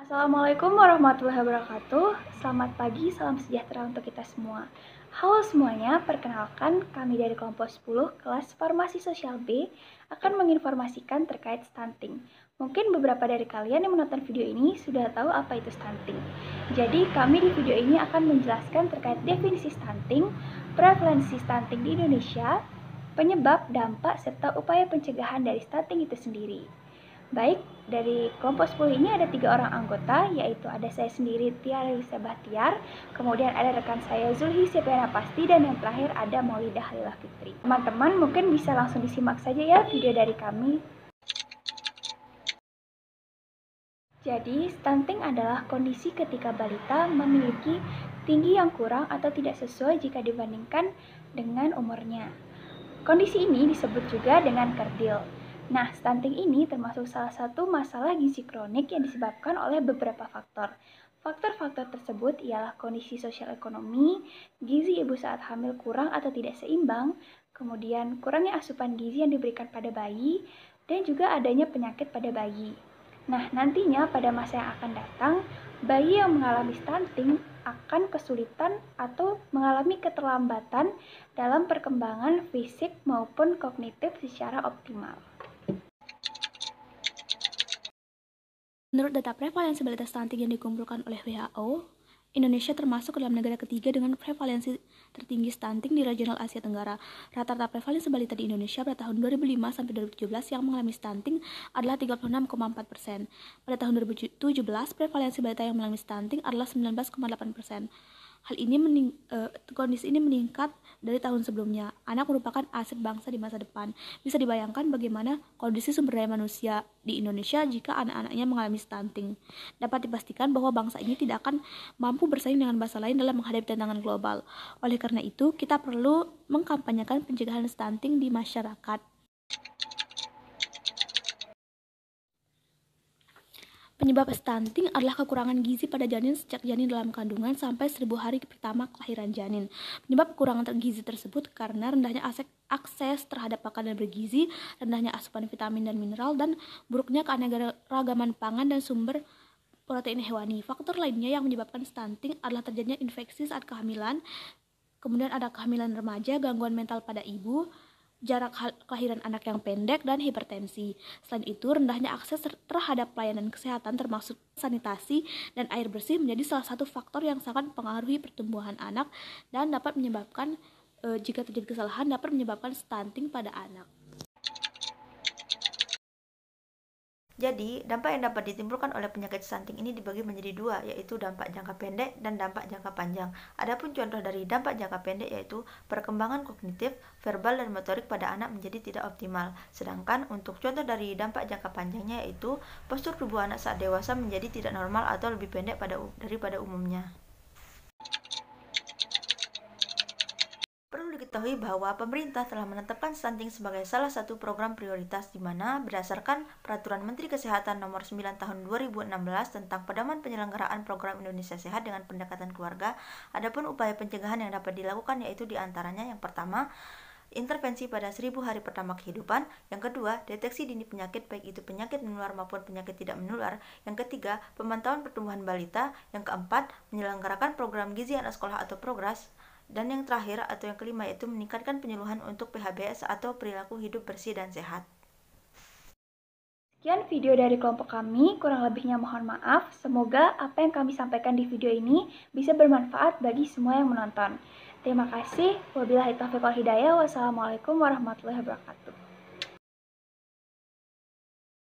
Assalamualaikum warahmatullahi wabarakatuh. Selamat pagi, salam sejahtera untuk kita semua. Halo semuanya, perkenalkan kami dari kelompok 10 kelas Farmasi Sosial B akan menginformasikan terkait stunting. Mungkin beberapa dari kalian yang menonton video ini sudah tahu apa itu stunting. Jadi kami di video ini akan menjelaskan terkait definisi stunting, prevalensi stunting di Indonesia, penyebab, dampak, serta upaya pencegahan dari stunting itu sendiri. Baik, dari kelompok 10 ini ada 3 orang anggota, yaitu ada saya sendiri Tiara Lisa Bahtiar, kemudian ada rekan saya Zulhi Septiana Pasti, dan yang terakhir ada Maulidah Halilah Fitri. Teman-teman mungkin bisa langsung disimak saja ya video dari kami. Jadi, stunting adalah kondisi ketika balita memiliki tinggi yang kurang atau tidak sesuai jika dibandingkan dengan umurnya. Kondisi ini disebut juga dengan kerdil. Nah, stunting ini termasuk salah satu masalah gizi kronik yang disebabkan oleh beberapa faktor. Faktor-faktor tersebut ialah kondisi sosial ekonomi, gizi ibu saat hamil kurang atau tidak seimbang, kemudian kurangnya asupan gizi yang diberikan pada bayi, dan juga adanya penyakit pada bayi. Nah, nantinya pada masa yang akan datang, bayi yang mengalami stunting akan kesulitan atau mengalami keterlambatan dalam perkembangan fisik maupun kognitif secara optimal. Menurut data prevalensi balita stunting yang dikumpulkan oleh WHO, Indonesia termasuk dalam negara ketiga dengan prevalensi tertinggi stunting di regional Asia Tenggara. Rata-rata prevalensi balita di Indonesia pada tahun 2005 sampai 2017 yang mengalami stunting adalah 36,4%. Pada tahun 2017, prevalensi balita yang mengalami stunting adalah 19,8%. Kondisi ini meningkat dari tahun sebelumnya. Anak merupakan aset bangsa di masa depan. Bisa dibayangkan bagaimana kondisi sumber daya manusia di Indonesia jika anak-anaknya mengalami stunting. Dapat dipastikan bahwa bangsa ini tidak akan mampu bersaing dengan bangsa lain dalam menghadapi tantangan global. Oleh karena itu, kita perlu mengkampanyekan pencegahan stunting di masyarakat. Penyebab stunting adalah kekurangan gizi pada janin sejak janin dalam kandungan sampai 1000 hari pertama kelahiran janin. Penyebab kekurangan gizi tersebut karena rendahnya akses terhadap makanan bergizi, rendahnya asupan vitamin dan mineral, dan buruknya keanekaragaman pangan dan sumber protein hewani. Faktor lainnya yang menyebabkan stunting adalah terjadinya infeksi saat kehamilan, kemudian ada kehamilan remaja, gangguan mental pada ibu, jarak kelahiran anak yang pendek, dan hipertensi. Selain itu, rendahnya akses terhadap pelayanan kesehatan termasuk sanitasi dan air bersih menjadi salah satu faktor yang sangat mempengaruhi pertumbuhan anak dan dapat menyebabkan, jika terjadi kesalahan, dapat menyebabkan stunting pada anak. Jadi, dampak yang dapat ditimbulkan oleh penyakit stunting ini dibagi menjadi dua, yaitu dampak jangka pendek dan dampak jangka panjang. Adapun contoh dari dampak jangka pendek yaitu perkembangan kognitif, verbal, dan motorik pada anak menjadi tidak optimal. Sedangkan untuk contoh dari dampak jangka panjangnya yaitu postur tubuh anak saat dewasa menjadi tidak normal atau lebih pendek daripada umumnya. Perlu diketahui bahwa pemerintah telah menetapkan stunting sebagai salah satu program prioritas di mana berdasarkan Peraturan Menteri Kesehatan Nomor 9 Tahun 2016 tentang pedoman penyelenggaraan program Indonesia Sehat dengan pendekatan keluarga, adapun upaya pencegahan yang dapat dilakukan yaitu diantaranya yang pertama, intervensi pada 1000 hari pertama kehidupan, yang kedua, deteksi dini penyakit baik itu penyakit menular maupun penyakit tidak menular, yang ketiga, pemantauan pertumbuhan balita, yang keempat, menyelenggarakan program gizi anak sekolah atau progres, dan yang terakhir atau yang kelima yaitu meningkatkan penyuluhan untuk PHBS atau perilaku hidup bersih dan sehat. Sekian video dari kelompok kami, kurang lebihnya mohon maaf. Semoga apa yang kami sampaikan di video ini bisa bermanfaat bagi semua yang menonton. Terima kasih. Wabillahi taufiq wal hidayah. Wassalamualaikum warahmatullahi wabarakatuh.